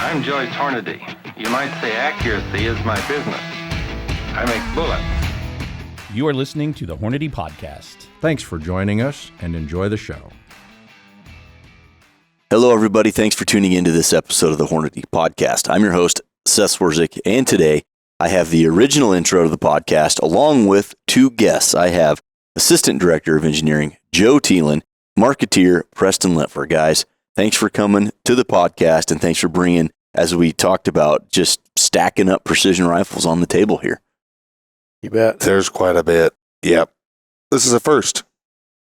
I'm Joyce Hornady. You might say accuracy is my business. I make bullets. You are listening to the Hornady Podcast. Thanks for joining us and enjoy the show. Hello, everybody. Thanks for tuning into this episode of the Hornady Podcast. I'm your host, Seth, and today I have the original intro to the podcast along with two guests. I have Assistant Director of Engineering, Joe Thielen, Marketeer, Preston. Guys, thanks for coming to the podcast, and thanks for bringing, as we talked about, just stacking up precision rifles on the table here. You bet. There's quite a bit. Yep. This is a first.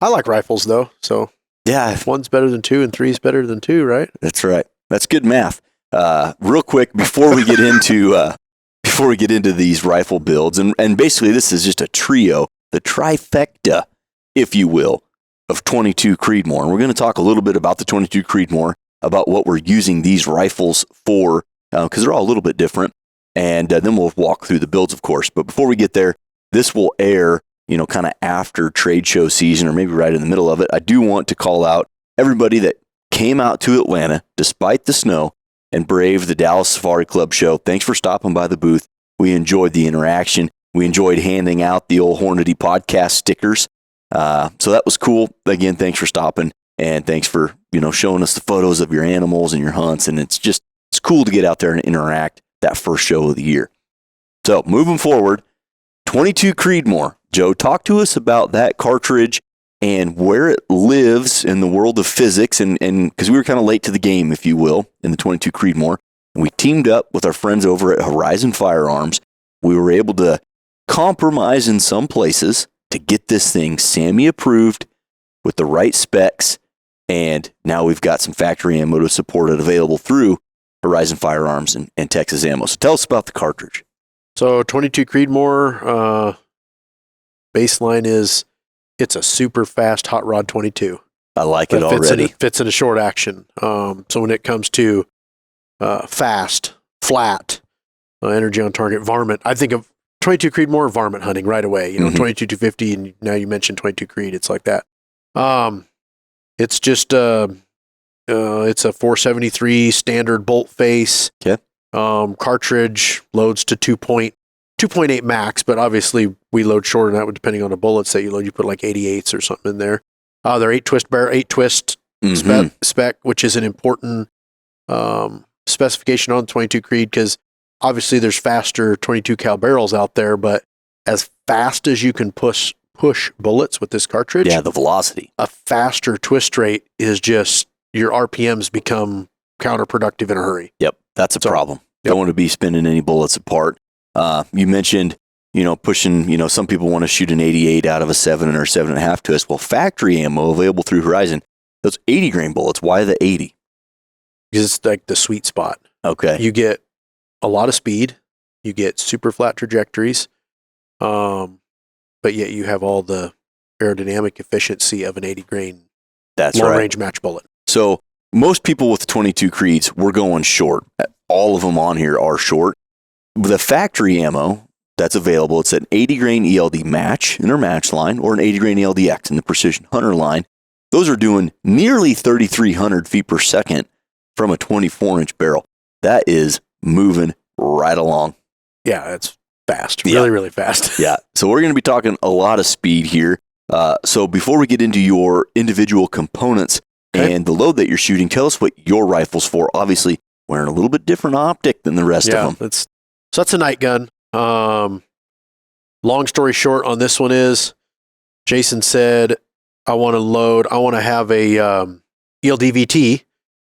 I like rifles, though, so yeah, one's better than two and three's better than two, right? That's right. That's good math. Real quick, before we get into these rifle builds, and basically this is just a trio, the trifecta, if you will, of 22 Creedmoor. And we're going to talk a little bit about the 22 Creedmoor, about what we're using these rifles for, because they're all a little bit different. And then we'll walk through the builds, of course. But before we get there, this will air, kind of after trade show season, or maybe right in the middle of it. I do want to call out everybody that came out to Atlanta despite the snow and braved the Dallas Safari Club show. Thanks for stopping by the booth. We enjoyed the interaction. We enjoyed handing out the old Hornady podcast stickers. So that was cool. Again, thanks for stopping, and thanks for, showing us the photos of your animals and your hunts. And it's cool to get out there and interact that first show of the year. So moving forward, 22 Creedmoor. Joe, talk to us about that cartridge and where it lives in the world of physics. And because we were kind of late to the game, if you will, in the 22 Creedmoor. And we teamed up with our friends over at Horizon Firearms. We were able to compromise in some places to get this thing SAMI approved with the right specs. And now we've got some factory ammo to support it available through Horizon Firearms and Texas Ammo. So tell us about the cartridge. So 22 Creedmoor, baseline is it's a super fast hot rod 22. I like it already. Fits in a short action. So when it comes to fast, flat, energy on target, varmint, I think of 22 Creedmoor varmint hunting right away. 22 250, and now you mentioned 22 Creed. It's like that. It's just it's a 473 standard bolt face. Okay. Cartridge loads to 2.8 max, but obviously we load shorter than that depending on the bullets that you load. You put like 88s or something in there. They're 8 twist spec, which is an important specification on 22 Creed, because obviously there's faster 22 cal barrels out there, but as fast as you can push bullets with this cartridge, the velocity, a faster twist rate is just, your RPMs become counterproductive in a hurry. Yep, that's a problem. Yep. Don't want to be spinning any bullets apart. You mentioned, pushing, some people want to shoot an 88 out of a 7 or 7.5 twist. Well, factory ammo available through Horizon, those 80 grain bullets. Why the 80? Because it's like the sweet spot. Okay. You get a lot of speed, you get super flat trajectories, but yet you have all the aerodynamic efficiency of an 80 grain long range match bullet. So most people with 22 Creeds, we're going short. All of them on here are short. The factory ammo that's available, it's an 80 grain ELD match in our match line, or an 80 grain ELDX in the Precision Hunter line. Those are doing nearly 3,300 feet per second from a 24-inch barrel. That is moving right along. Yeah, it's fast. Really, really fast. Yeah. So we're going to be talking a lot of speed here. So before we get into your individual components and the load that you're shooting, tell us what your rifle's for. Obviously, wearing a little bit different optic than the rest of them. So that's a night gun. Long story short on this one is, Jason said, I want to have a ELDVT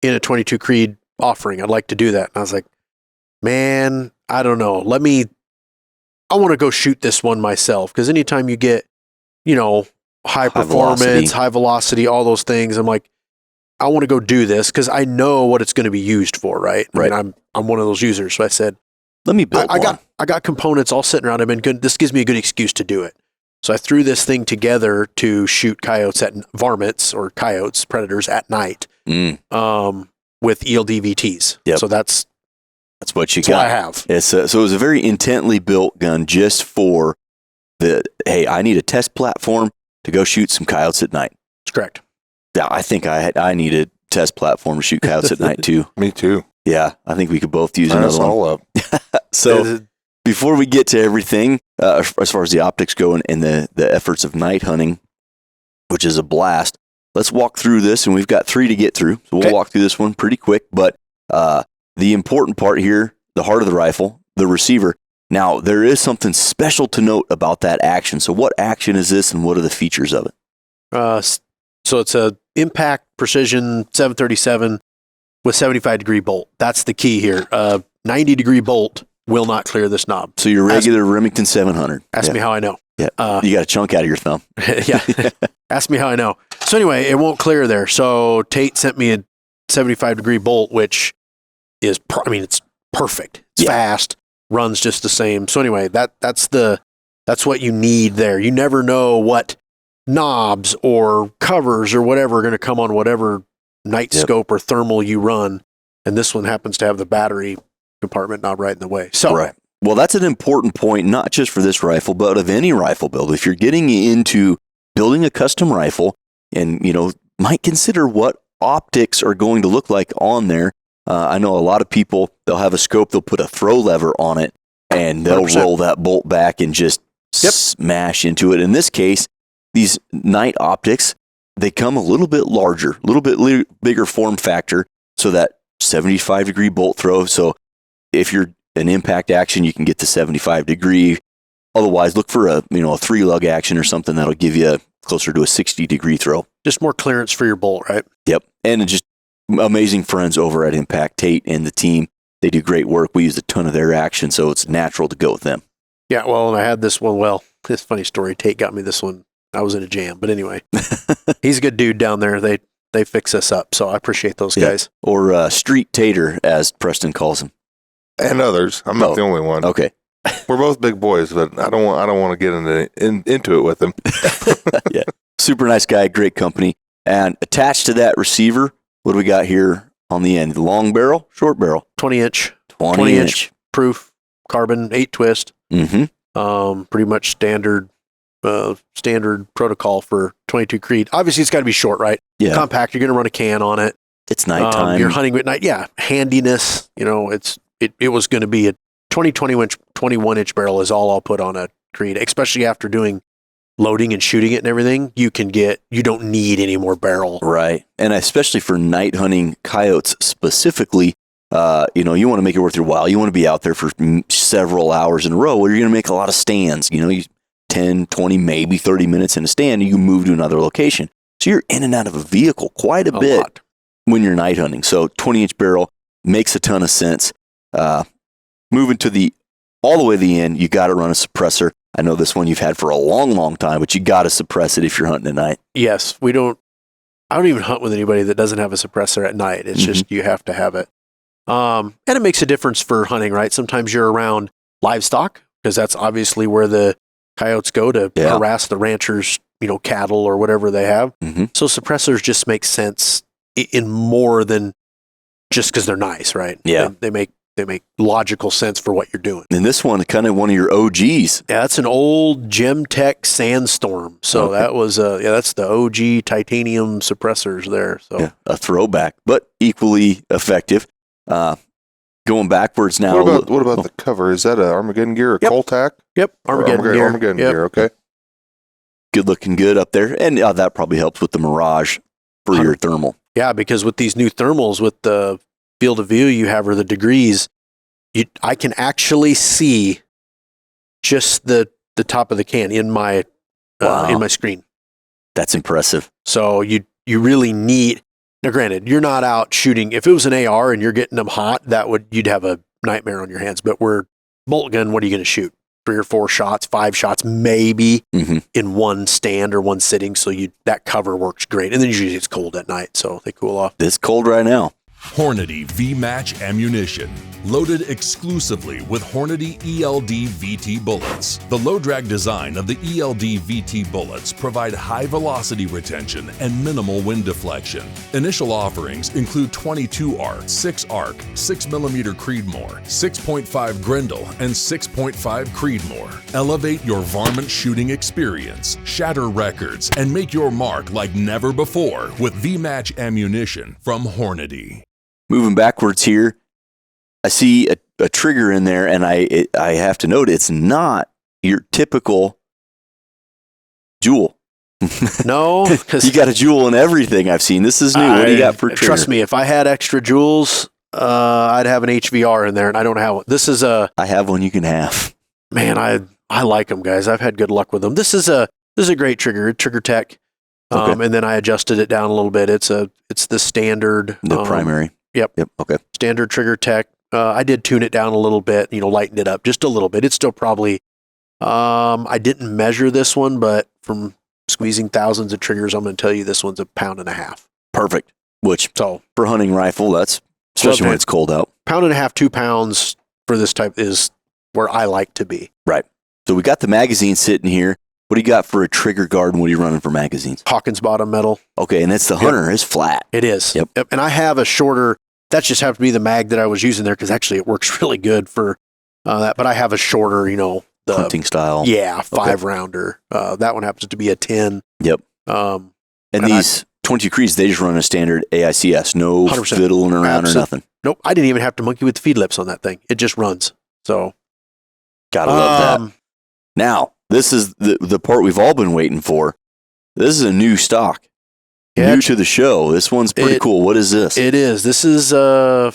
in a 22 Creed offering. I'd like to do that. And I was like, man, I don't know. I want to go shoot this one myself. Because anytime you get, high performance, high velocity, all those things, I'm like, I want to go do this because I know what it's going to be used for, right? Right. I mean, I'm one of those users. So I said, let me build one. I got components all sitting around. This gives me a good excuse to do it. So I threw this thing together to shoot coyotes varmints or coyotes, predators at night, with ELDVTs. Yep. So that's what you got. What I have. So it was a very intently built gun just for I need a test platform to go shoot some coyotes at night. That's correct. Yeah, I think I need a test platform to shoot coyotes at night too. Me too. Yeah, I think we could both use Sign us another one. all up. So before we get to everything, as far as the optics go and the efforts of night hunting, which is a blast, let's walk through this, and we've got 3 to get through. So we'll walk through this one pretty quick. But the important part here, the heart of the rifle, the receiver. Now, there is something special to note about that action. So what action is this, and what are the features of it? So it's a impact precision 737 with 75-degree bolt. That's the key here. 90-degree bolt will not clear this knob. So your regular Remington 700. Ask me how I know. Yeah, you got a chunk out of your thumb. Yeah. Ask me how I know. So anyway, it won't clear there. So Tate sent me a 75-degree bolt, which is, it's perfect. It's fast, runs just the same. So anyway, that's what you need there. You never know what knobs or covers or whatever are going to come on whatever night scope or thermal you run. And this one happens to have the battery compartment knob right in the way. So right. Well, that's an important point, not just for this rifle, but of any rifle build. If you're getting into building a custom rifle and, might consider what optics are going to look like on there. I know a lot of people, they'll have a scope, they'll put a throw lever on it, and they'll 100%. roll that bolt back and just smash into it. In this case, these night optics, they come a little bit larger, a little bit bigger form factor, so that 75-degree bolt throw. So if you're an impact action, you can get to 75 degree. Otherwise, look for a 3-lug action or something that'll give you closer to a 60-degree throw. just more clearance for your bolt, right? Yep. And just amazing friends over at Impact, Tate and the team. They do great work. We use a ton of their action, so it's natural to go with them. Yeah, well, and I had this one. Well, this funny story. Tate got me this one. I was in a jam, but anyway, he's a good dude down there. They fix us up, so I appreciate those guys. Or Street Tater, as Preston calls him. And others. I'm not the only one. Okay. We're both big boys, but I don't want to get into it with him. Yeah. Super nice guy, great company. And attached to that receiver, what do we got here on the end? Long barrel, short barrel? 20-inch. 20-inch. Proof, carbon, 8 twist. Mm-hmm. Pretty much standard protocol for 22 Creed. Obviously, it's got to be short, right? Yeah. Compact. You're going to run a can on it. It's nighttime. You're hunting at night. Yeah. Handiness. It was going to be a 21-inch barrel is all I'll put on a Creed, especially after doing loading and shooting it and everything. You don't need any more barrel. Right. And especially for night hunting coyotes specifically, you want to make it worth your while. You want to be out there for several hours in a row where you're going to make a lot of stands. 10, 20, maybe 30 minutes in a stand, you can move to another location. So you're in and out of a vehicle quite a bit lot. When you're night hunting. So 20-inch barrel makes a ton of sense. Moving to all the way to the end, you got to run a suppressor. I know this one you've had for a long, long time, but you got to suppress it if you're hunting at night. Yes, I don't even hunt with anybody that doesn't have a suppressor at night. It's just, you have to have it. And it makes a difference for hunting, right? Sometimes you're around livestock because that's obviously where the coyotes go to harass the ranchers, cattle or whatever they have. Mm-hmm. So suppressors just make sense in more than just because they're nice, right? Yeah. They make logical sense for what you're doing. And this one, kind of one of your OGs. Yeah, that's an old Gemtech Sandstorm. So that was that's the OG titanium suppressors there. So yeah, a throwback, but equally effective. Going backwards now. What about the cover? Is that a Armageddon gear or Coltac? Yep, Armageddon gear. Armageddon gear, okay. Good looking good up there. And that probably helps with the Mirage for your thermal. Yeah, because with these new thermals, with the field of view you have or the degrees, I can actually see just the top of the can in my screen. That's impressive. So you really need. Now, granted, you're not out shooting. If it was an AR and you're getting them hot, you'd have a nightmare on your hands. But we're bolt gun. What are you going to shoot? 3 or 4 shots, 5 shots, maybe in one stand or one sitting. So that cover works great. And then usually it's cold at night, so they cool off. It's cold right now. Hornady Vmatch ammunition, loaded exclusively with Hornady ELD VT bullets. The low-drag design of the ELD VT bullets provide high velocity retention and minimal wind deflection. Initial offerings include 22 ARC, 6 ARC, 6mm Creedmoor, 6.5 Grendel, and 6.5 Creedmoor. Elevate your varmint shooting experience, shatter records, and make your mark like never before with Vmatch ammunition from Hornady. Moving backwards here, I see a trigger in there, and I have to note it's not your typical jewel. No, because You got a jewel in everything I've seen. This is new. What do you got for trigger? Trust me, if I had extra jewels, I'd have an HVR in there, and I don't have one. This is a I have one you can have. man. I like them, guys. I've had good luck with them. This is a great trigger, Trigger Tech. Okay. And then I adjusted it down a little bit. It's the standard, The primary. Yep. Okay. Standard Trigger Tech. I did tune it down a little bit, lighten it up just a little bit. It's still probably, I didn't measure this one, but from squeezing thousands of triggers, I'm going to tell you this one's 1.5 pounds. Perfect. Which So for hunting rifle, that's especially when it's cold out. 1.5 pounds, 2 pounds for this type is where I like to be. Right. So we got the magazine sitting here. What do you got for a trigger guard, and what are you running for magazines? Hawkins bottom metal. Okay, and that's the Hunter. It's flat. It is. Yep. And I have a shorter, that just happened to be the mag that I was using there because actually it works really good for that. But I have a shorter, the Hunting style. Yeah, 5-rounder. That one happens to be a 10. Yep. And these 22 Creeds, they just run a standard AICS. No 100%. fiddling around or nothing. Nope. I didn't even have to monkey with the feed lips on that thing. It just runs. So. Gotta love that. Now, this is the part we've all been waiting for. This is a new stock. Yeah, New to the show. This one's pretty cool. What is this? It is. This is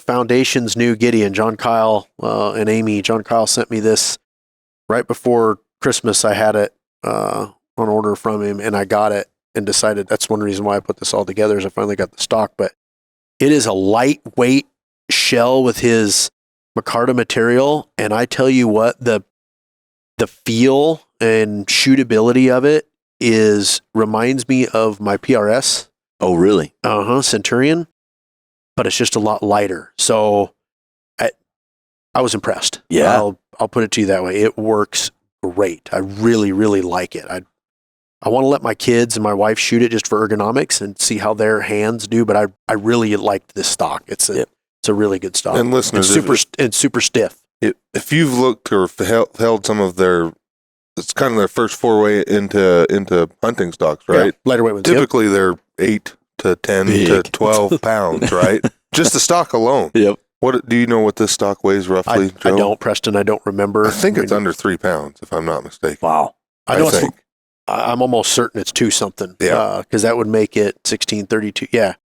Foundation's new Gideon. John Kyle and Amy. John Kyle sent me this right before Christmas. I had it on order from him, and I got it and decided that's one reason why I put this all together is I finally got the stock. But it is a lightweight shell with his micarta material, and I tell you what, the feel and shootability of it reminds me of my PRS. Oh, really? Centurion, but it's just a lot lighter. So I was impressed. Yeah. I'll put it to you that way. It works great. I really, really like it. I want to let my kids and my wife shoot it just for ergonomics and see how their hands do, but I really liked this stock. It's a really good stock. And listeners, it's super stiff. If you've looked or held some of it's kind of their first foray into hunting stocks, right? Yeah, lighter weight ones. Typically, they're 8 to 10 to 12 pounds, right? Just the stock alone. Yep. What do you know what this stock weighs roughly, I Joe? don't, Preston. I don't remember. I think it's under 3 pounds, if I'm not mistaken. Wow. I know think. I'm almost certain it's 2 something. Yeah. Because that would make it 16, 32. Yeah.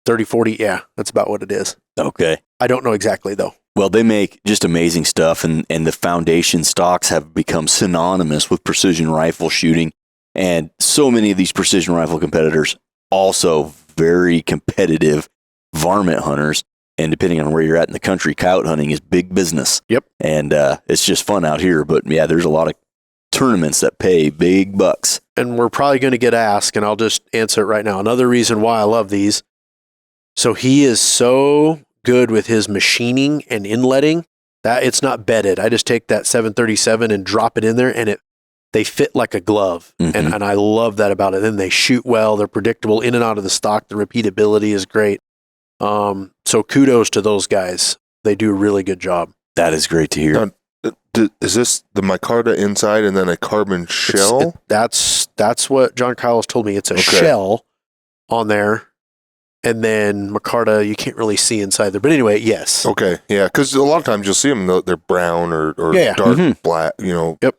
30, 40. Yeah. That's about what it is. Okay. I don't know exactly, though. Well, they make just amazing stuff, and the Foundation stocks have become synonymous with precision rifle shooting. And so many of these precision rifle competitors also very competitive varmint hunters. And depending on where you're at in the country, coyote hunting is big business. Yep. And it's just fun out here. But yeah, there's a lot of tournaments that pay big bucks. And we're probably going to get asked, and I'll just answer it right now. Another reason why I love these. So he is so good with his machining and inletting that it's not bedded. I just take that 737 and drop it in there, and they fit like a glove. Mhm. And I love that about it. Then they shoot well. They're predictable in and out of the stock. The repeatability is great. So kudos to those guys. They do a really good job. That is great to hear. Is this the micarta inside and then a carbon shell? That's what John Kyle has told me. It's a shell on there. And then micarta, you can't really see inside there. But anyway, yes. Okay, yeah, because a lot of times you'll see them, they're brown or Yeah. dark black, Yep.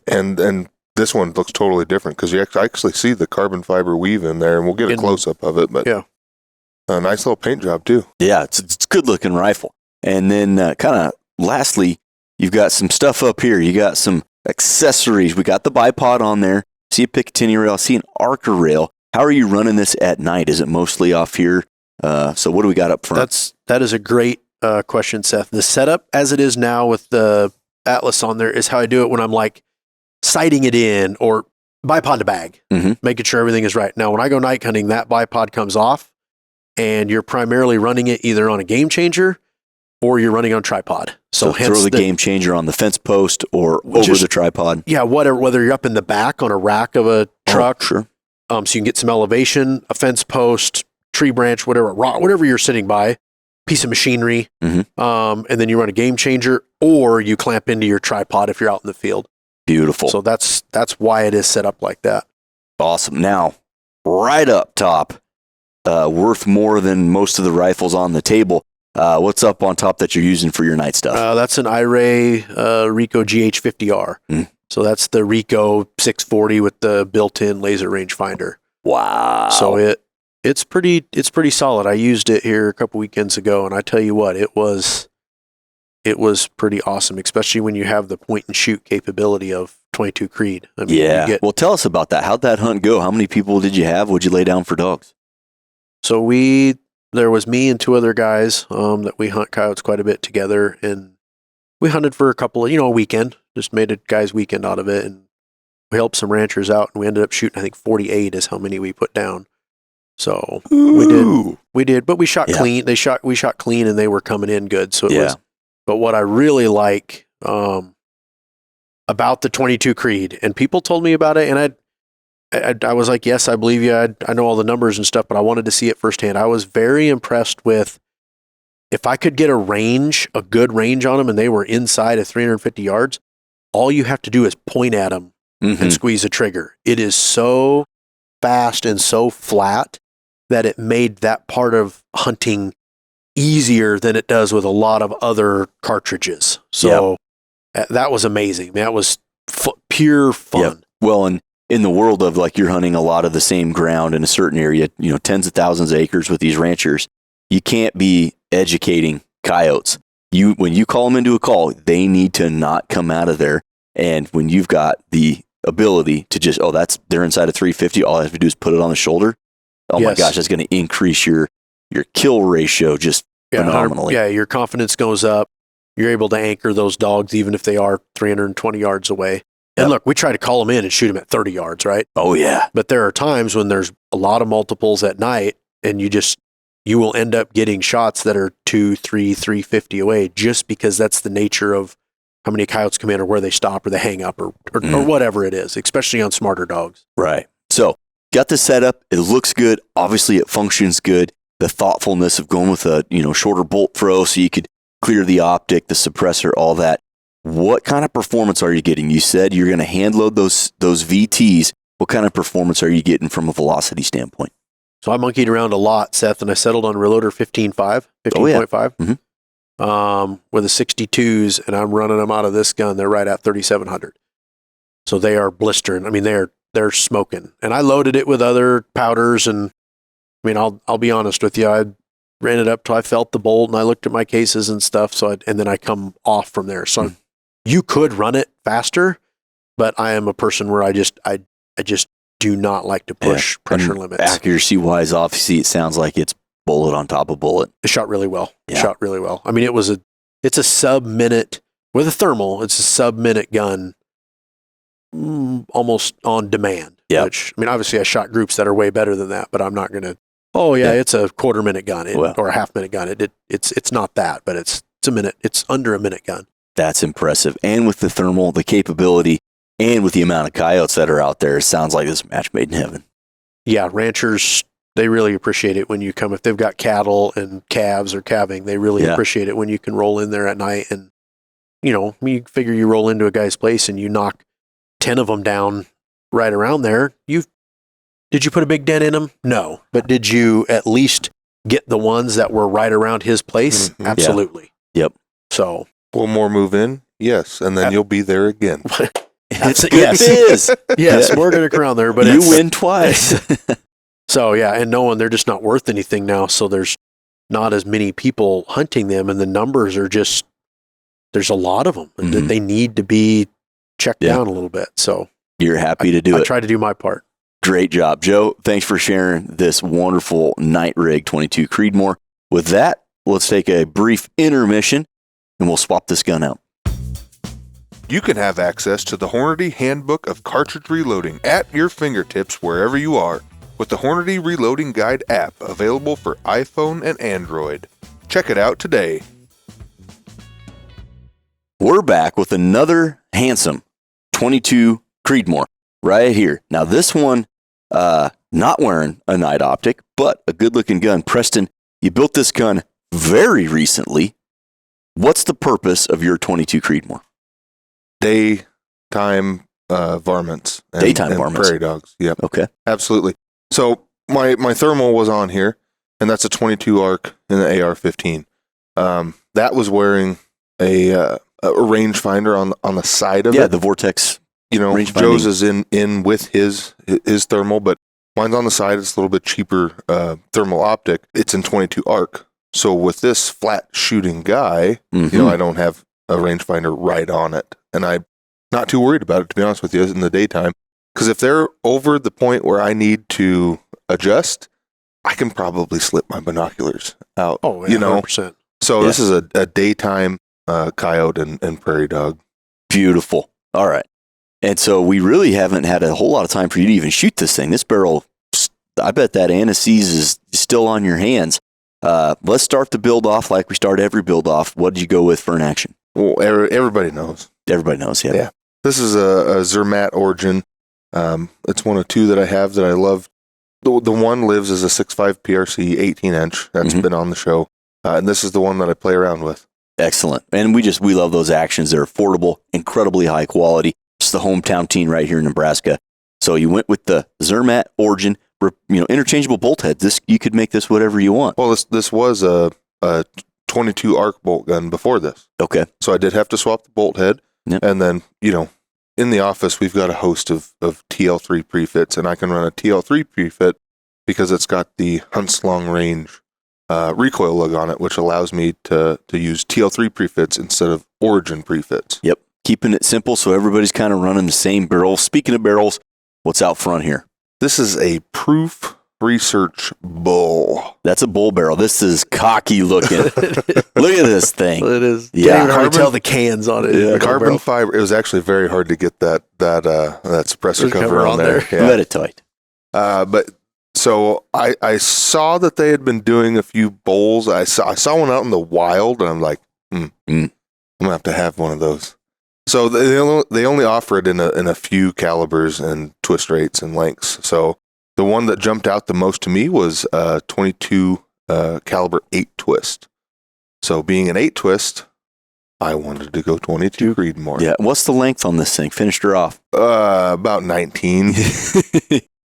And this one looks totally different because you actually see the carbon fiber weave in there, and we'll get a close-up of it, but Yeah. a nice little paint job, too. Yeah, it's a good-looking rifle. And then kind of lastly, you've got some stuff up here. You got some accessories. We got the bipod on there. See a Picatinny rail. See an Arca rail. How are you running this at night? Is it mostly off here? So what do we got up front? That is a great question, Seth. The setup as it is now with the Atlas on there is how I do it when I'm like sighting it in or bipod to bag, making sure everything is right. Now, when I go night hunting, that bipod comes off and you're primarily running it either on a game changer or you're running on tripod. So hence throw the game changer on the fence post or over the tripod. Yeah, whether you're up in the back on a rack of a truck. Oh, sure. So you can get some elevation, a fence post, tree branch, whatever, rock, whatever you're sitting by, piece of machinery, and then you run a game changer, or you clamp into your tripod if you're out in the field. Beautiful. So that's why it is set up like that. Awesome. Now, right up top, worth more than most of the rifles on the table. What's up on top that you're using for your night stuff? That's an iRay Rico GH50R. So that's the Rico 640 with the built-in laser rangefinder. Wow. So it's pretty solid. I used it here a couple weekends ago, and I tell you what, it was pretty awesome, especially when you have the point and shoot capability of 22 Creed. I mean, Well, tell us about that. How'd that hunt go? How many people did you have? What'd you lay down for dogs? So there was me and two other guys that we hunt coyotes quite a bit together, and we hunted for a couple of, a weekend, just made a guy's weekend out of it, and we helped some ranchers out, and we ended up shooting, I think 48 is how many we put down. So we did, but we shot clean. We shot clean, and they were coming in good. So it was. But what I really like about the 22 Creed, and people told me about it, and I was like, yes, I believe you. I know all the numbers and stuff, but I wanted to see it firsthand. I was very impressed with if I could get a good range on them, and they were inside of 350 yards. All you have to do is point at them and squeeze the trigger. It is so fast and so flat that it made that part of hunting easier than it does with a lot of other cartridges. So that was amazing. That was pure fun. Yep. Well, and in the world of like you're hunting a lot of the same ground in a certain area, tens of thousands of acres with these ranchers, you can't be educating coyotes. When you call them into a call, they need to not come out of there. And when you've got the ability to just, they're inside of 350, all I have to do is put it on the shoulder. Oh my gosh, that's going to increase your kill ratio just phenomenally. Your confidence goes up. You're able to anchor those dogs even if they are 320 yards away. And look, we try to call them in and shoot them at 30 yards, right? Oh yeah. But there are times when there's a lot of multiples at night, and you will end up getting shots that are 350 away, just because that's the nature of how many coyotes come in, or where they stop, or they hang up, or whatever it is, especially on smarter dogs. Right. So got the setup. It looks good. Obviously, it functions good. The thoughtfulness of going with a shorter bolt throw so you could clear the optic, the suppressor, all that. What kind of performance are you getting? You said you're going to hand load those VTs. What kind of performance are you getting from a velocity standpoint? So I monkeyed around a lot, Seth, and I settled on reloader 15.5 with the 62s, and I'm running them out of this gun. They're right at 3,700. So they are blistering. I mean, they're smoking. And I loaded it with other powders, and I mean, I'll be honest with you. I ran it up till I felt the bolt, and I looked at my cases and stuff. And then I come off from there. So you could run it faster, but I am a person where I just do not like to push pressure limits. Accuracy wise, obviously, it sounds like it's bullet on top of bullet. It shot really well. I mean, it's a sub-minute with a thermal. It's a sub-minute gun, almost on demand. Yeah. Which, I mean, obviously, I shot groups that are way better than that, but I'm not going to. Oh yeah, it's a quarter-minute gun or a half-minute gun. It's not that, but it's a minute. It's under a minute gun. That's impressive. And with the thermal, the capability, and with the amount of coyotes that are out there, it sounds like this match made in heaven. Yeah, ranchers, they really appreciate it when you come. If they've got cattle and calves or calving, they really appreciate it when you can roll in there at night. And, you figure you roll into a guy's place and you knock 10 of them down right around there. Did you put a big dent in them? No. But did you at least get the ones that were right around his place? Mm-hmm. Absolutely. Yeah. Yep. So. Will more move in? Yes. And then you'll be there again. Yes. Yes, we're going to crown there, but you win twice. So and knowing they're just not worth anything now, so there's not as many people hunting them, and the numbers are there's a lot of them that they need to be checked down a little bit. So you're happy to do it. I try to do my part. Great job, Joe. Thanks for sharing this wonderful night rig 22 Creedmoor. With that, let's take a brief intermission, and we'll swap this gun out. You can have access to the Hornady Handbook of Cartridge Reloading at your fingertips wherever you are with the Hornady Reloading Guide app available for iPhone and Android. Check it out today. We're back with another handsome 22 Creedmoor right here. Now this one, not wearing a night optic, but a good-looking gun. Preston, you built this gun very recently. What's the purpose of your 22 Creedmoor? Daytime varmints. Daytime varmints. Prairie dogs. Yep. Okay. Absolutely. So my thermal was on here, and that's a 22 arc in the AR-15. that was wearing a rangefinder on the side of it. Yeah, the Vortex. Range Joe's finding. is in with his thermal, but mine's on the side. It's a little bit cheaper thermal optic. It's in 22 arc. So with this flat shooting guy, I don't have a rangefinder right on it, and I'm not too worried about it, to be honest with you, in the daytime. Because if they're over the point where I need to adjust, I can probably slip my binoculars out. Oh, yeah, 100%. So this is a daytime coyote and prairie dog. Beautiful. All right. And so we really haven't had a whole lot of time for you to even shoot this thing. This barrel, I bet that anise-seas is still on your hands. Let's start the build off like we start every build off. What did you go with for an action? Well, everybody knows. Everybody knows, yeah. Yeah. This is a Zermatt Origin. It's one of two that I have that I love. The one lives as a 6.5 PRC 18-inch. That's been on the show. And this is the one that I play around with. Excellent. And we love those actions. They're affordable, incredibly high quality. It's the hometown teen right here in Nebraska. So you went with the Zermatt Origin, interchangeable bolt heads. You could make this whatever you want. Well, this was a 22 arc bolt gun before this. Okay. So I did have to swap the bolt head. Yep. And then, in the office, we've got a host of TL3 prefits, and I can run a TL3 prefit because it's got the Hunt's Long Range recoil lug on it, which allows me to use TL3 prefits instead of Origin prefits. Yep. Keeping it simple so everybody's kind of running the same barrel. Speaking of barrels, what's out front here? This is a Proof Research Bull. That's a bull barrel. This is cocky looking. Look at this thing. It is. Yeah. Can't even tell the cans on it. Yeah. Carbon fiber. It was actually very hard to get that suppressor cover on there. Yeah. Let it tight. But so I saw that they had been doing a few bowls. I saw one out in the wild, and I'm like, I'm gonna have one of those. So they only offer it in a few calibers and twist rates and lengths. So the one that jumped out the most to me was 22 caliber 8 twist. So being an 8 twist, I wanted to go 22 Creedmoor. Yeah. What's the length on this thing? Finished her off. About 19.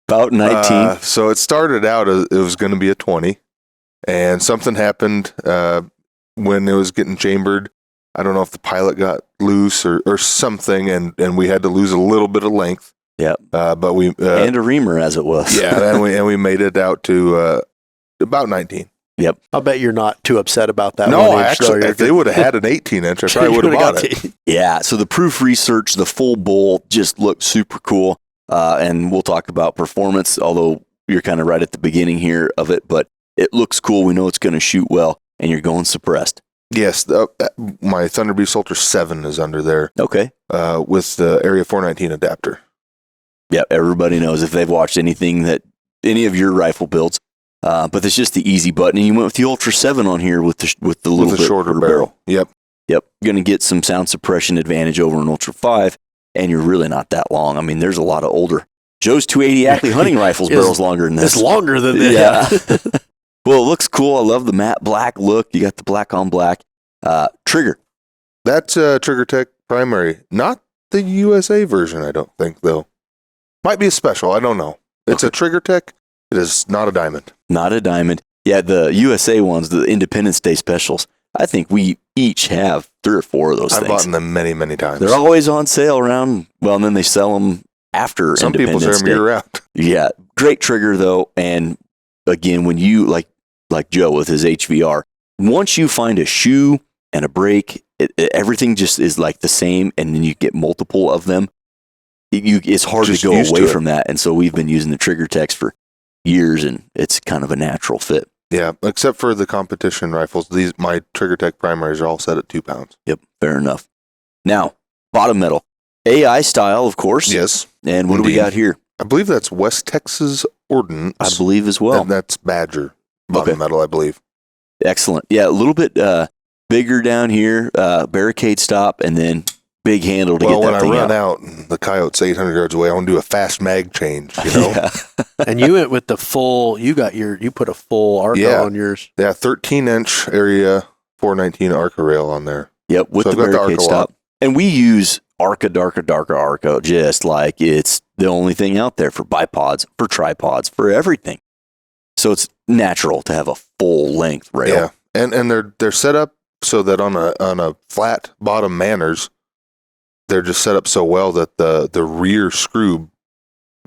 About 19. So it started out as it was going to be a 20, and something happened when it was getting chambered. I don't know if the pilot got loose or something, and we had to lose a little bit of length. Yeah. But we and a reamer as it was. Yeah, and we made it out to about 19. Yep. I'll bet you're not too upset about that. No, 1 inch, actually, if they would have had an 18-inch, I probably would have bought it. Yeah. So the Proof Research, the full bowl, just looked super cool. And we'll talk about performance, although you're kind of right at the beginning here of it, but it looks cool. We know it's going to shoot well, and you're going suppressed. Yes, my Thunder Beast Ultra 7 is under there. Okay. With the Area 419 adapter. Yeah, everybody knows if they've watched any of your rifle builds. But it's just the easy button, and you went with the Ultra 7 on here with the little bit shorter barrel. Yep. You're going to get some sound suppression advantage over an Ultra 5, and you're really not that long. I mean, there's a lot of older. Joe's 280 Ackley hunting rifles barrel's longer than this. It's longer than this. Yeah. Well, it looks cool. I love the matte black look. You got the black on black. Trigger. That's Trigger Tech primary. Not the USA version, I don't think, though. Might be a special. I don't know. It's a Trigger Tech. It is not a diamond. Not a diamond. Yeah, the USA ones, the Independence Day specials, I think we each have 3 or 4 of those I've things. bought them many, many times. They're always on sale around, and then they sell them after Some people Independence tear them Day. year-round. Yeah, great trigger, though. And again, when you, like Joe with his HVR, once you find a shoe and a brake, everything just is like the same, and then you get multiple of them. It's hard Just to go used away to it. from that. And so we've been using the Trigger Techs for years, and it's kind of a natural fit. Yeah, except for the competition rifles. My Trigger Tech primaries are all set at 2 pounds. Yep, fair enough. Now, bottom metal. AI style, of course. Yes. And what do we Indeed. got here? I believe that's West Texas Ordnance. I believe as well. And that's Badger bottom Okay. metal, I believe. Excellent. Yeah, a little bit bigger down here, barricade stop, and then big handle to Well, get when that I thing run out. out and the coyote's 800 yards away, I want to do a fast mag change, you know? Yeah. And you went with the full. You put a full Arca Yeah. on yours. Yeah, 13-inch area 419 Arca rail on there. Yep, with So the I've got the barricade Arca stop. And we use Arca, Arca, just like it's the only thing out there for bipods, for tripods, for everything. So it's natural to have a full length rail. Yeah, And they're set up so that on a flat bottom Manners, they're just set up so well that the rear screw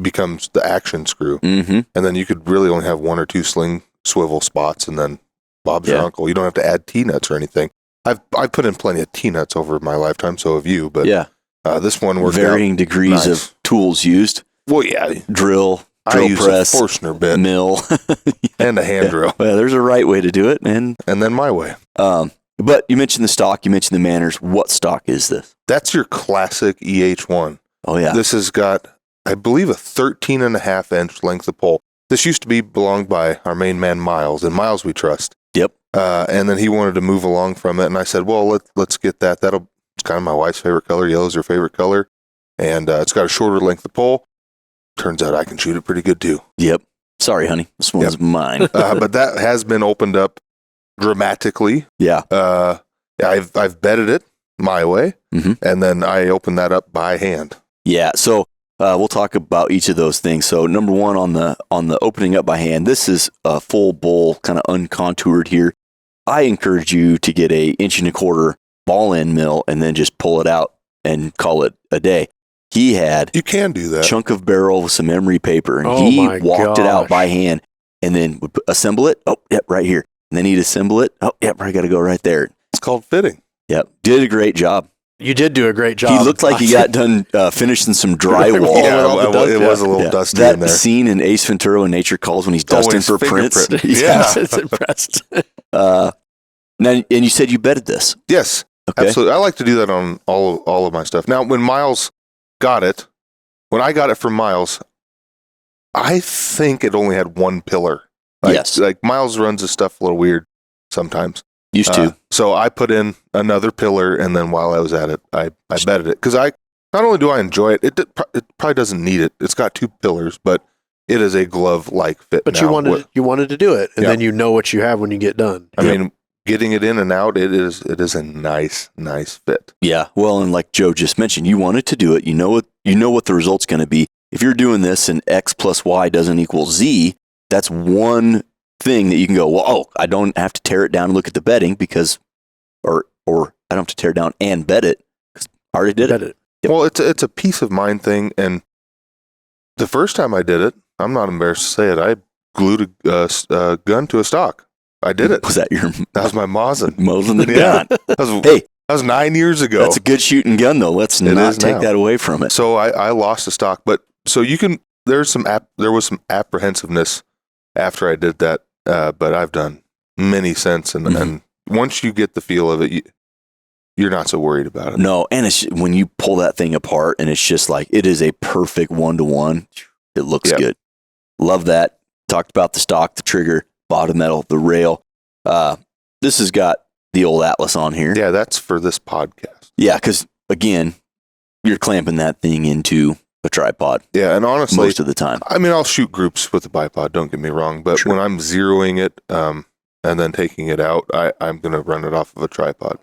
becomes the action screw. Mm-hmm. And then you could really only have one or two sling swivel spots, and then Bob's your Yeah. uncle. You don't have to add T-nuts or anything. I've put in plenty of T-nuts over my lifetime, so have you. But Yeah. this one worked Varying out degrees nice. of tools used. Well, yeah. Drill I use press, a Forstner bit mill. and a hand drill, Well, there's a right way to do it. And and then my way. but you mentioned the stock, you mentioned the Manners. What stock is this? That's your classic EH1. Oh, yeah. This has got, I believe, a 13.5-inch length of pole. This used to be belonged by our main man, Miles, and Miles we trust. Yep. And then he wanted to move along from it, and I said, well, let's get that. It's kind of my wife's favorite color. Yellow's her favorite color. And it's got a shorter length of pole. Turns out I can shoot it pretty good, too. Yep. Sorry, honey. This one's mine. But that has been opened up dramatically. Yeah. I've bedded it my way, Mhm. and then I opened that up by hand. Yeah. So we'll talk about each of those things. So number one on the opening up by hand, this is a full bowl, kind of uncontoured here. I encourage you to get a 1.25-inch ball end mill and then just pull it out and call it a day. He had You can do that. chunk of barrel with some emery paper, and Oh he my walked it out gosh. by hand and then would assemble it. Oh, yep, right here. And then he'd assemble it. Oh, yep, I got to go right there. It's called fitting. Yep, did a great job. You did do a great job. He looked like he got done finishing some drywall. Yeah, all the dust, it was a little dusty that in there. scene in Ace Ventura when Nature Calls when he's Oh, when dusting his for prints. fingerprint. Yeah. It's impressed. Now, and you said you bedded this. Yes, Okay. absolutely. I like to do that on all of my stuff. Now, when Miles got it, when I got it from Miles, I think it only had one pillar. Yes. Like Miles runs his stuff a little weird sometimes. Used to. So I put in another pillar, and then while I was at it, I bedded it. Because not only do I enjoy it, it probably doesn't need it. It's got two pillars, but it is a glove-like fit. But now. you wanted to do it, and Yeah. then you know what you have when you get done. I mean, getting it in and out, it is a nice fit. Yeah. Well, and like Joe just mentioned, you wanted to do it. You know what the result's going to be. If you're doing this and X plus Y doesn't equal Z, that's one thing that you can go, well, oh, I don't have to tear it down and look at the bedding because, or I don't have to tear it down and bed it because I already did it. Yep. Well, it's a peace of mind thing, and the first time I did it, I'm not embarrassed to say it, I glued a gun to a stock. I did it. Was that your That was my Mosin. Mosin the Yeah. gun? That Hey, was 9 years ago. that's a good shooting gun, though. Let's It not is take now. that away from it. So I lost the stock, but so you can. There was some apprehensiveness after I did that, but I've done many since, and, Mhm. and once you get the feel of it, you're not so worried about it. No, and it's when you pull that thing apart, and it's just like it is a perfect 1-to-1. It looks Yep. good. Love that. Talked about the stock, the trigger, bottom metal, the rail. This has got the old Atlas on here. Yeah, that's for this podcast. Yeah, because again, you're clamping that thing into a tripod Yeah, and honestly, most of the time. I mean, I'll shoot groups with the bipod. Don't get me wrong, but Sure. when I'm zeroing it and then taking it out, I'm going to run it off of a tripod.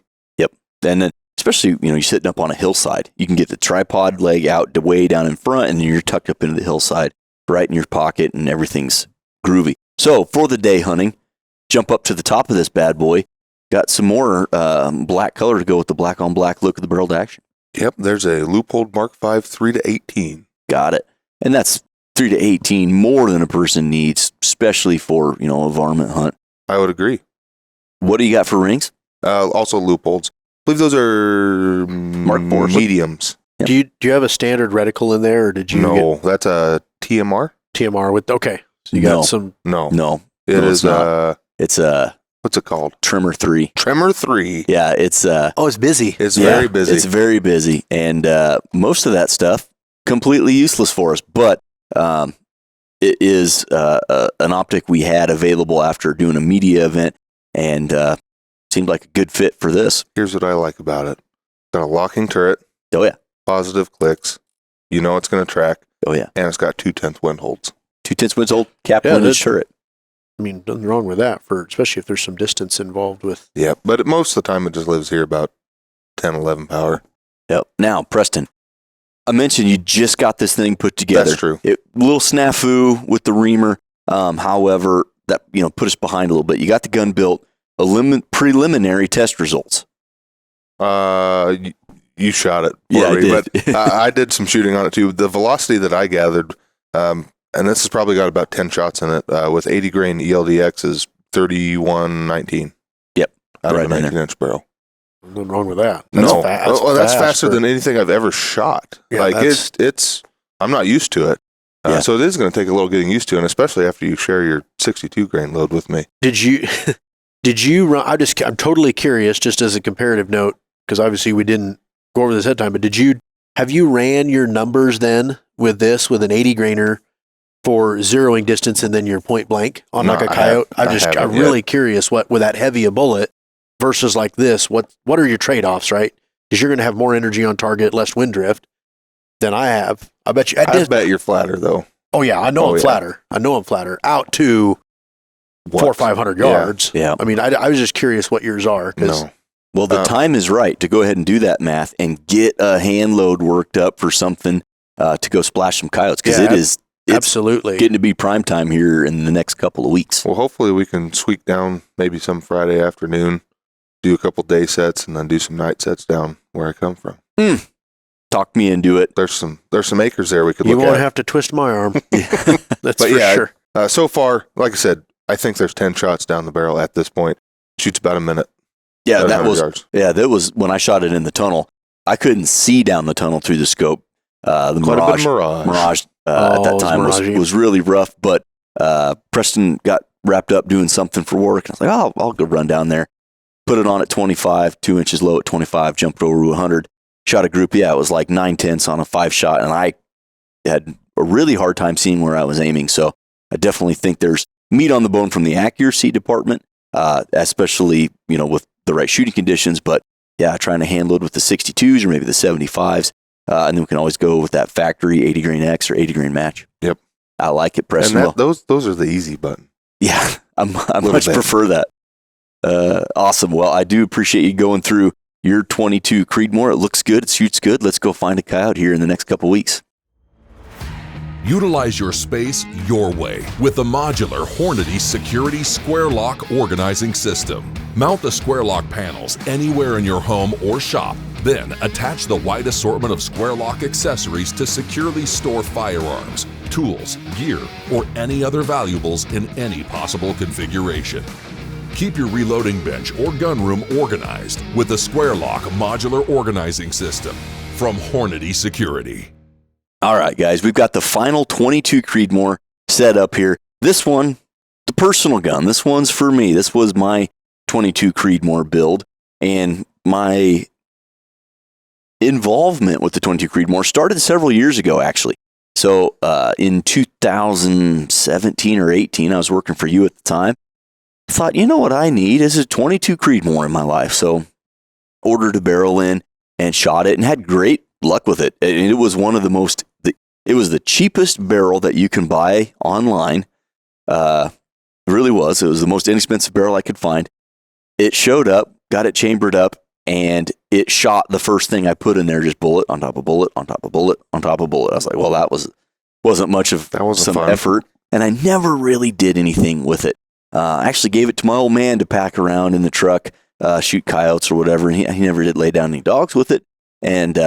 And then, especially you're sitting up on a hillside, you can get the tripod leg out way down in front, and you're tucked up into the hillside, right in your pocket, and everything's groovy. So for the day hunting, jump up to the top of this bad boy. Got some more black color to go with the black on black look of the barreled action. Yep, there's a Leupold Mark V 3-18. Got it. And that's 3 to 18 more than a person needs, especially for a varmint hunt. I would agree. What do you got for rings? Also Leupolds. I believe those are Mark IV. mediums. Yep. Do you have a standard reticle in there, or did you No, that's a TMR. get TMR with? Okay, so you No. got some. No, No, it no, is. it's not. It's a What's it called? Trimmer 3. Tremor 3. Yeah, it's Oh, it's busy. It's yeah, very busy. It's very busy, and most of that stuff completely useless for us. But it is an optic we had available after doing a media event, and seemed like a good fit for this. Here's what I like about it. Got a locking turret. Oh yeah, Positive clicks. You know it's going to track, oh yeah. and it's got 2/10 wind holds. 2/10 wins old cap Yeah, windage that's- turret. I mean, nothing wrong with that, especially if there's some distance involved with. Yeah, but most of the time it just lives here about 10, 11 power. Yep. Now, Preston, I mentioned you just got this thing put together. That's true. Little snafu with the reamer. However, that put us behind a little bit. You got the gun built. preliminary test results. You shot it. Yeah, I did. But I did some shooting on it too. The velocity that I gathered, and this has probably got about 10 shots in it, with 80 grain ELDX is 31.19. Yep. Out right of a 19-inch barrel. Nothing wrong with that. No. That's That's faster than anything I've ever shot. Yeah, like it's I'm not used to it. Yeah. So it is going to take a little getting used to, and especially after you share your 62 grain load with me. Did you run? I'm totally curious, just as a comparative note, because obviously we didn't go over this ahead of time. But have you ran your numbers then with an 80 grainer for zeroing distance and then your point blank on No, like a coyote? I'm really yet. curious what with that heavy a bullet versus like this. What are your trade offs, right? Because you're going to have more energy on target, less wind drift than I have. I bet you. I bet you're flatter though. Oh yeah, I know I'm flatter. I know I'm flatter out to 400 or 500 yards. Yeah. I mean, I was just curious what yours are. No. Well, the time is right to go ahead and do that math and get a hand load worked up for something to go splash some coyotes, because it's absolutely getting to be prime time here in the next couple of weeks. Well, hopefully we can squeak down maybe some Friday afternoon, do a couple day sets, and then do some night sets down where I come from. Talk me into it. There's some acres there we could You look won't at. have to twist my arm. That's But for yeah, sure. So far, like I said, I think there's 10 shots down the barrel at this point. Shoots about a minute. Yeah, at that 100 was yards. that was when I shot it in the tunnel. I couldn't see down the tunnel through the scope. The Quite a bit Mirage, of mirage. Mirage at Oh, that it was time miragey. was really rough, but Preston got wrapped up doing something for work. I was like, oh, I'll go run down there. Put it on at 25, 2 inches low at 25, jumped over to 100. Shot a group, it was like 9/10 on a 5-shot, and I had a really hard time seeing where I was aiming. So I definitely think there's meat on the bone from the accuracy department, especially with the right shooting conditions. But yeah, trying to hand load with the 62s or maybe the 75s, and then we can always go with that factory 80 grain X or 80 grain match. Yep, I like it, Preston. and those are the easy button. Yeah, I Little much bit. prefer that. Awesome. Well, I do appreciate you going through your 22 Creedmoor. It looks good. It shoots good. Let's go find a coyote here in the next couple weeks. Utilize your space your way with the modular Hornady Security Square Lock Organizing System. Mount the Square Lock panels anywhere in your home or shop. Then attach the wide assortment of Square Lock accessories to securely store firearms, tools, gear, or any other valuables in any possible configuration. Keep your reloading bench or gun room organized with the Square Lock Modular Organizing System from Hornady Security. All right, guys, we've got the final 22 Creedmoor set up here. This one, the personal gun, this one's for me. This was my 22 Creedmoor build, and my involvement with the 22 Creedmoor started several years ago, actually. So in 2017 or 18, I was working for you at the time. I thought, you know what I need is a 22 Creedmoor in my life. So ordered a barrel in and shot it and had great luck with it. And it was one of it was the cheapest barrel that you can buy online. It really was. It was the most inexpensive barrel I could find. It showed up, got it chambered up, and it shot the first thing I put in there, just bullet on top of bullet on top of bullet on top of bullet. I was like, well, wasn't much of some fun. effort, and I never really did anything with it. I actually gave it to my old man to pack around in the truck, shoot coyotes or whatever, and he never did lay down any dogs with it, and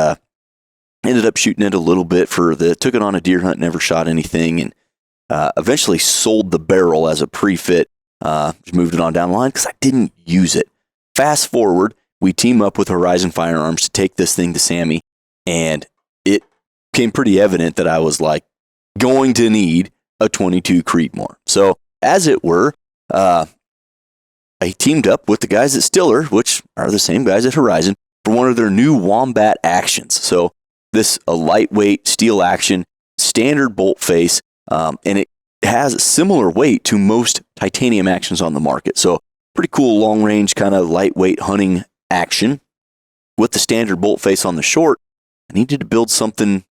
ended up shooting it a little bit took it on a deer hunt, never shot anything, and eventually sold the barrel as a pre-fit, just moved it on down the line because I didn't use it. Fast forward, we team up with Horizon Firearms to take this thing to Sammy, and it became pretty evident that I was like going to need a 22 Creedmoor. So as it were, I teamed up with the guys at Stiller, which are the same guys at Horizon, for one of their new Wombat actions. So a lightweight steel action, standard bolt face, and it has similar weight to most titanium actions on the market. So pretty cool long range kind of lightweight hunting action with the standard bolt face on the short. I needed to build something,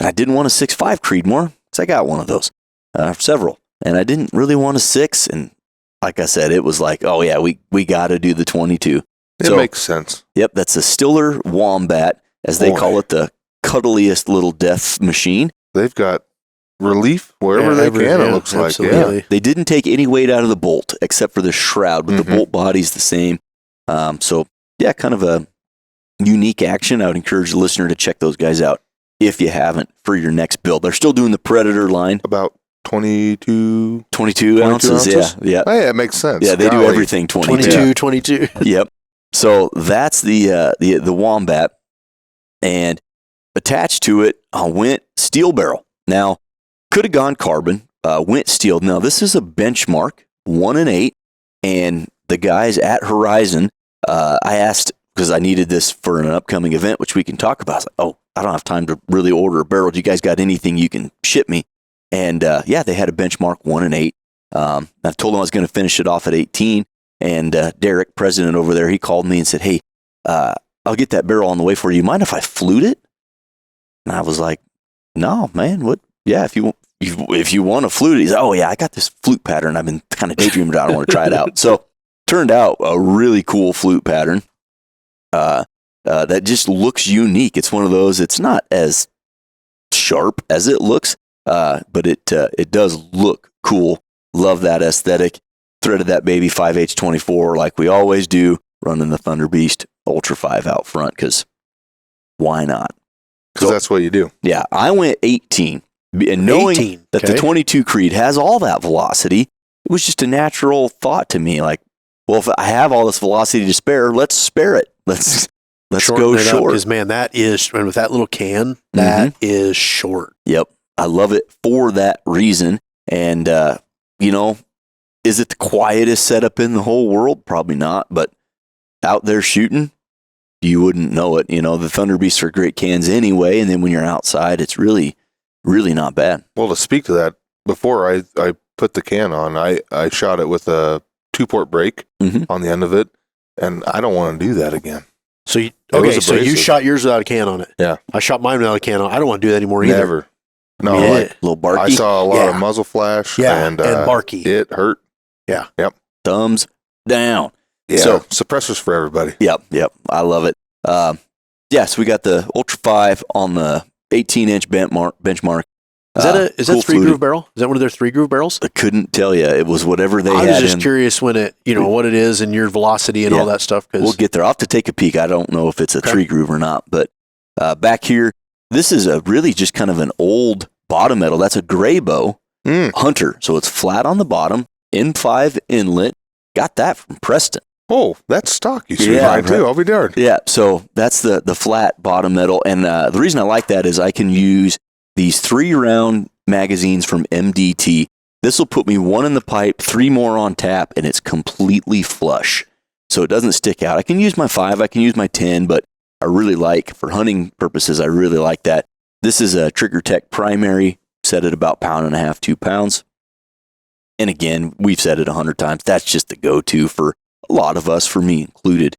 and I didn't want a 6.5 Creedmoor because I got one of those, several, and I didn't really want a 6. And like I said, it was like, oh yeah, we got to do the 22. It makes sense. Yep, that's a Stiller Wombat, as they call it, the cuddliest little death machine. They've got relief wherever they can, it looks like. absolutely. Yeah. They didn't take any weight out of the bolt except for the shroud, but the bolt body's the same. So, yeah, kind of a unique action. I would encourage the listener to check those guys out if you haven't for your next build. They're still doing the Predator line. About 22 ounces. Yeah. Hey, it makes sense. Yeah, they do Golly. everything 22. 22. Yep. So that's the Wombat, and attached to it, I went steel barrel. Now, could have gone carbon, went steel. Now, this is a benchmark, 1-8, and the guys at Horizon, I asked, because I needed this for an upcoming event, which we can talk about. I was like, oh, I don't have time to really order a barrel. Do you guys got anything you can ship me? And yeah, they had a benchmark 1-8. I told them I was going to finish it off at 18. And Derek, president over there, he called me and said, hey, I'll get that barrel on the way for you. Mind if I flute it? And I was like, no, man, what? Yeah, if you want to flute it. He's like, oh, yeah, I got this flute pattern I've been kind of daydreaming about. I want to try it out. So turned out a really cool flute pattern that just looks unique. It's one of those, it's not as sharp as it looks, but it does look cool. Love that aesthetic. Threaded that baby 5H24 like we always do, running the Thunder Beast Ultra 5 out front, because why not? Because that's what you do. Yeah, I went 18. And knowing 18, that the 22 Creed has all that velocity, it was just a natural thought to me. Like, well, if I have all this velocity to spare, let's spare it. Let's go short. Because, man, that is, and with that little can, that is short. Yep. I love it for that reason. And, is it the quietest setup in the whole world? Probably not. But out there shooting, you wouldn't know it. The Thunder Beasts are great cans anyway. And then when you're outside, it's really, really not bad. Well, to speak to that, before I put the can on, I shot it with a 2-port brake on the end of it. And I don't want to do that again. So you shot yours without a can on it. Yeah. I shot mine without a can on it. I don't want to do that anymore either. Never. No, Yeah. like, Little barky. I saw a lot of muzzle flash and barky. It hurt. Yeah. Yep. Thumbs down. Yeah. So suppressors for everybody. Yep. I love it. So we got the Ultra 5 on the 18-inch benchmark. Is that cool 3-groove barrel? Is that one of their 3-groove barrels? I couldn't tell you. It was whatever they had. I was just curious when it, what it is and your velocity and all that stuff. We'll get there. I'll have to take a peek. I don't know if it's a 3-groove or not. But back here, this is a really just kind of an old bottom metal. That's a gray bow Hunter. So it's flat on the bottom, M5 inlet. Got that from Preston. Oh, that's stock. You see mine too. I'll be darned. Yeah, so that's the flat bottom metal. And the reason I like that is I can use these 3-round magazines from MDT. This will put me 1 in the pipe, 3 more on tap, and it's completely flush. So it doesn't stick out. I can use my 5, I can use my 10, but I really like, for hunting purposes, I really like that. This is a Trigger Tech primary, set at about 1.5 pounds, 2 pounds. And again, we've said it 100 times, that's just the go-to for a lot of us, for me included.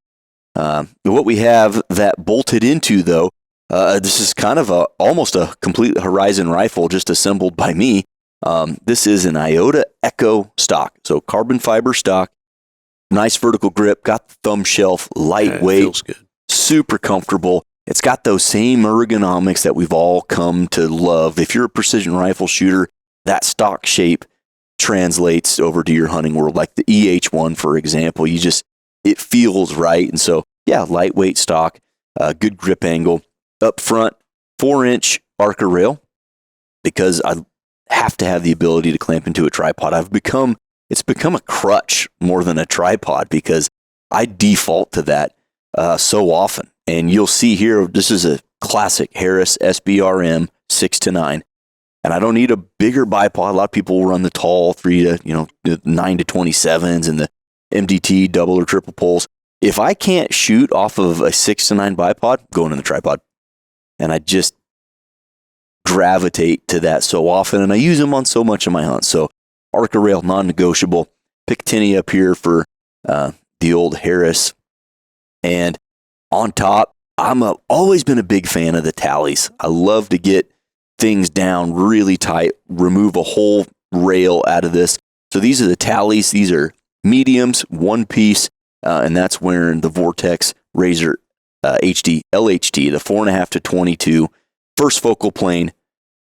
What we have that bolted into, though, this is kind of almost a complete Horizon rifle, just assembled by me. This is an Iota Echo stock, so carbon fiber stock, nice vertical grip, got the thumb shelf, lightweight, feels good. super comfortable. It's got those same ergonomics that we've all come to love. If you're a precision rifle shooter, that stock shape translates over to your hunting world, like the EH1, for example. It feels right. And so, yeah, lightweight stock, good grip angle. Up front, 4-inch Arca rail, because I have to have the ability to clamp into a tripod. It's become a crutch more than a tripod, because I default to that so often. And you'll see here, this is a classic Harris SBRM 6-9. And I don't need a bigger bipod. A lot of people will run the tall 9 to 27s and the MDT double or triple poles. If I can't shoot off of a 6-9 bipod, going in the tripod. And I just gravitate to that so often, and I use them on so much of my hunts. So Arca rail, non-negotiable. Picatinny up here for the old Harris. And on top, always been a big fan of the tallies. I love to get things down really tight, remove a whole rail out of this. So these are the tallies. These are mediums, 1 piece, and that's wearing the Vortex Razor HD LHT, the 4.5 to 22, first focal plane,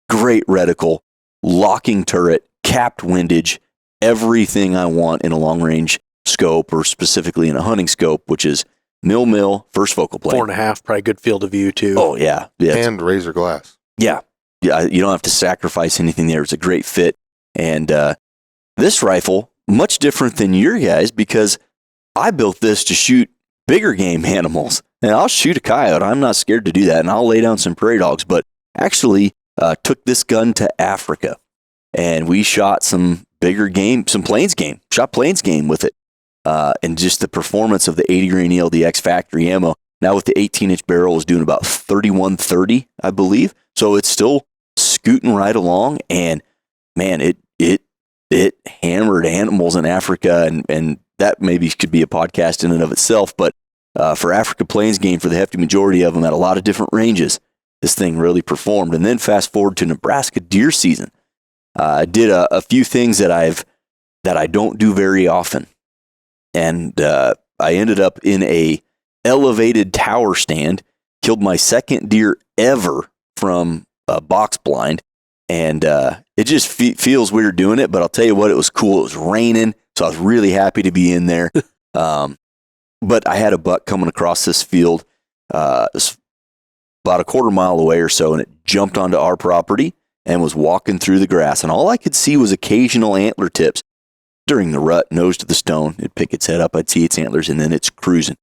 great reticle, locking turret, capped windage, everything I want in a long range scope, or specifically in a hunting scope, which is mil, first focal plane. 4.5, probably good field of view too. Oh yeah. And razor glass. Yeah. You don't have to sacrifice anything there. It's a great fit. And this rifle, much different than your guys, because I built this to shoot bigger game animals. And I'll shoot a coyote. I'm not scared to do that. And I'll lay down some prairie dogs. But actually took this gun to Africa. And we shot some bigger game, some plains game. Shot plains game with it. And just the performance of the 80 grain ELDX factory ammo. Now with the 18-inch barrel is doing about 3130, I believe. So it's still scooting right along. And man, it hammered animals in Africa, and that maybe could be a podcast in and of itself. But for Africa plains game, for the hefty majority of them at a lot of different ranges, this thing really performed. And then fast forward to Nebraska deer season, I did a few things that I don't do very often, and I ended up in a elevated tower stand, killed my second deer ever from a box blind. And it just feels weird doing it, but I'll tell you what, it was cool. It was raining, so I was really happy to be in there. But I had a buck coming across this field about a quarter mile away or so, and it jumped onto our property and was walking through the grass. And all I could see was occasional antler tips. During the rut, nose to the stone, it'd pick its head up, I'd see its antlers, and then it's cruising.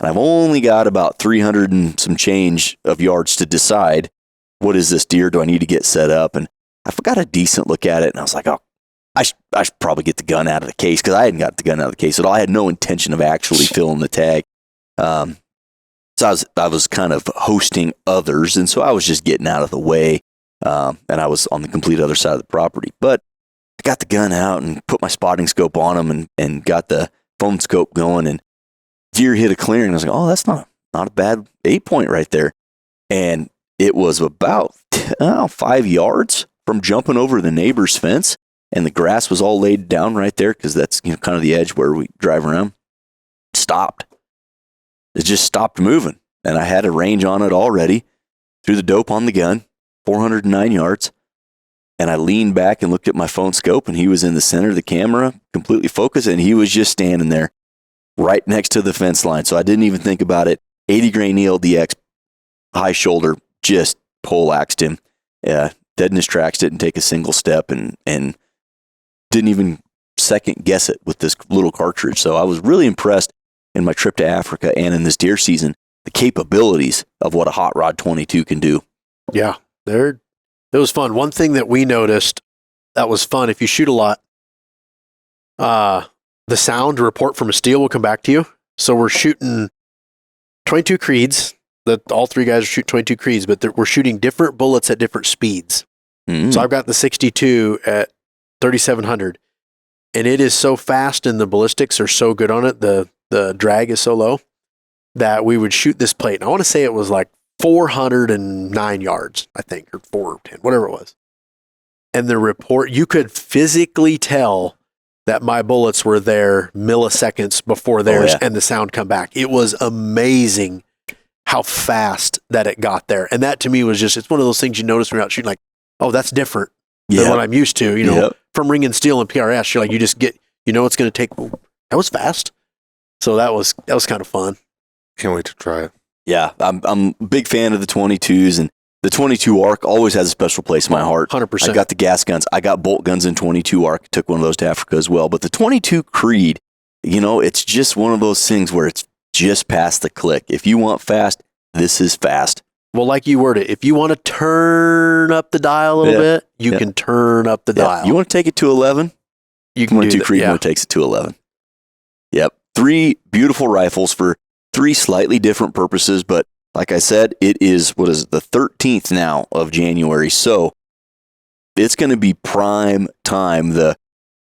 And I've only got about 300 and some change of yards to decide, what is this deer? Do I need to get set up? And I got a decent look at it, and I was like, oh, I should probably get the gun out of the case, because I hadn't got the gun out of the case at all. I had no intention of actually filling the tag. So I was kind of hosting others, and so I was just getting out of the way, and I was on the complete other side of the property. But I got the gun out and put my spotting scope on them, and got the phone scope going, and deer hit a clearing. I was like, oh, that's not a bad 8-point right there. And it was about 5 yards from jumping over the neighbor's fence, and the grass was all laid down right there, because that's kind of the edge where we drive around. Stopped. It just stopped moving, and I had a range on it already. Threw the dope on the gun, 409 yards, and I leaned back and looked at my phone scope, and he was in the center of the camera, completely focused, and he was just standing there right next to the fence line. So I didn't even think about it. 80 grain ELDX, high shoulder, just poleaxed him. Dead in his tracks, didn't take a single step, and didn't even second guess it with this little cartridge. So I was really impressed in my trip to Africa and in this deer season, the capabilities of what a hot rod 22 can do. Yeah, it was fun. One thing that we noticed that was fun, if you shoot a lot, the sound report from a steel will come back to you. So we're shooting 22 Creeds. All three guys are shooting 22 Creeds, but we're shooting different bullets at different speeds. Mm-hmm. So I've got the 62 at 3,700, and it is so fast, and the ballistics are so good on it. The drag is so low that we would shoot this plate. And I want to say it was like 409 yards, I think, or 410, whatever it was. And the report, you could physically tell that my bullets were there milliseconds before theirs, and the sound come back. It was amazing how fast that it got there. And that to me was just, it's one of those things you notice when you're out shooting, like, oh, that's different than what I'm used to, from ring and steel and PRS. You're like, you just get, it's going to take, that was fast. So that was kind of fun. Can't wait to try it. Yeah, I'm a big fan of the 22s, and the 22 ARC always has a special place in my heart. 100%. I got the gas guns. I got bolt guns in 22 ARC. Took one of those to Africa as well. But the 22 Creed, it's just one of those things where it's just past the click. If you want fast, this is fast. Well, like you worded, if you want to turn up the dial a little bit, you can turn up the dial. You want to take it to 11? You can do 22 Creedmoor takes it to 11. Yep. 3 beautiful rifles for 3 slightly different purposes, but like I said, it is, the 13th now of January, so it's going to be prime time. The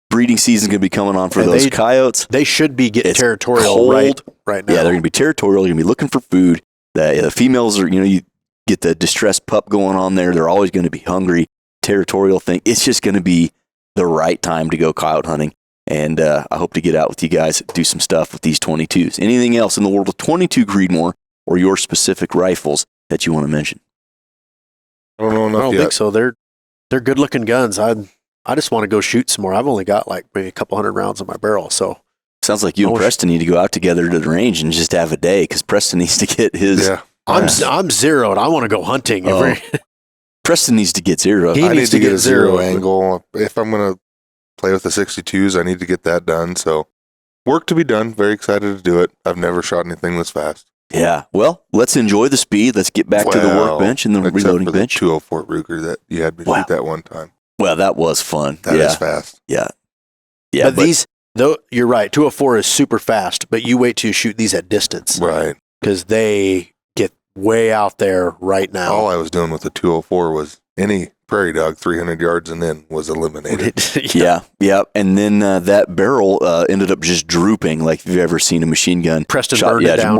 breeding season is going to be coming on for those coyotes. They should be getting territorial right now. Yeah, they're going to be territorial. They're going to be looking for food. The females are, you get the distressed pup going on there. They're always going to be hungry. Territorial thing. It's just going to be the right time to go coyote hunting. And I hope to get out with you guys, do some stuff with these 22s. Anything else in the world of 22 Creedmoor or your specific rifles that you want to mention? I don't know enough I don't yet. think so. They're good looking guns. I just want to go shoot some more. I've only got like maybe a couple hundred rounds in my barrel. So sounds like you and Preston need to go out together to the range and just have a day, because Preston needs to get his. Yeah. I'm zeroed. I want to go hunting. Preston needs to get zeroed. He I need needs to to get get a zero zeroed. angle. If I'm going to play with the 62s, I need to get that done. So work to be done. Very excited to do it. I've never shot anything this fast. Yeah. Well, let's enjoy the speed. Let's get back to the workbench and the Except reloading for the bench. 204 Ruger that you had me shoot that one time. Well, that was fun. That is fast. Yeah. But these, though, you're right. 204 is super fast, but you wait till you shoot these at distance. Right. Because they get way out there right now. All I was doing with the 204 was any prairie dog 300 yards and in was eliminated. Yeah. And then that barrel ended up just drooping, like if you've ever seen a machine gun. Preston burned it down.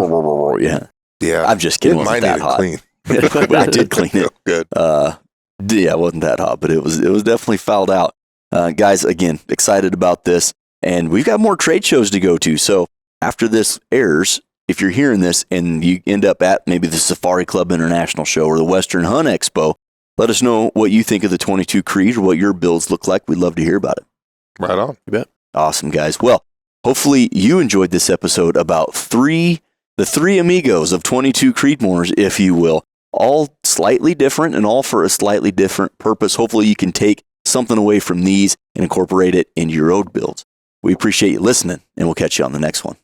Yeah. I'm just kidding. It It might wasn't that need hot. clean. I did clean it. Good. Yeah, it wasn't that hot, but it was definitely fouled out. Guys, again, excited about this. And we've got more trade shows to go to. So after this airs, if you're hearing this and you end up at maybe the Safari Club International Show or the Western Hunt Expo, let us know what you think of the 22 Creed or what your builds look like. We'd love to hear about it. Right on. You bet. Awesome, guys. Well, hopefully you enjoyed this episode about the three amigos of 22 Creedmoors, if you will, all slightly different and all for a slightly different purpose. Hopefully you can take something away from these and incorporate it into your own builds. We appreciate you listening, and we'll catch you on the next one.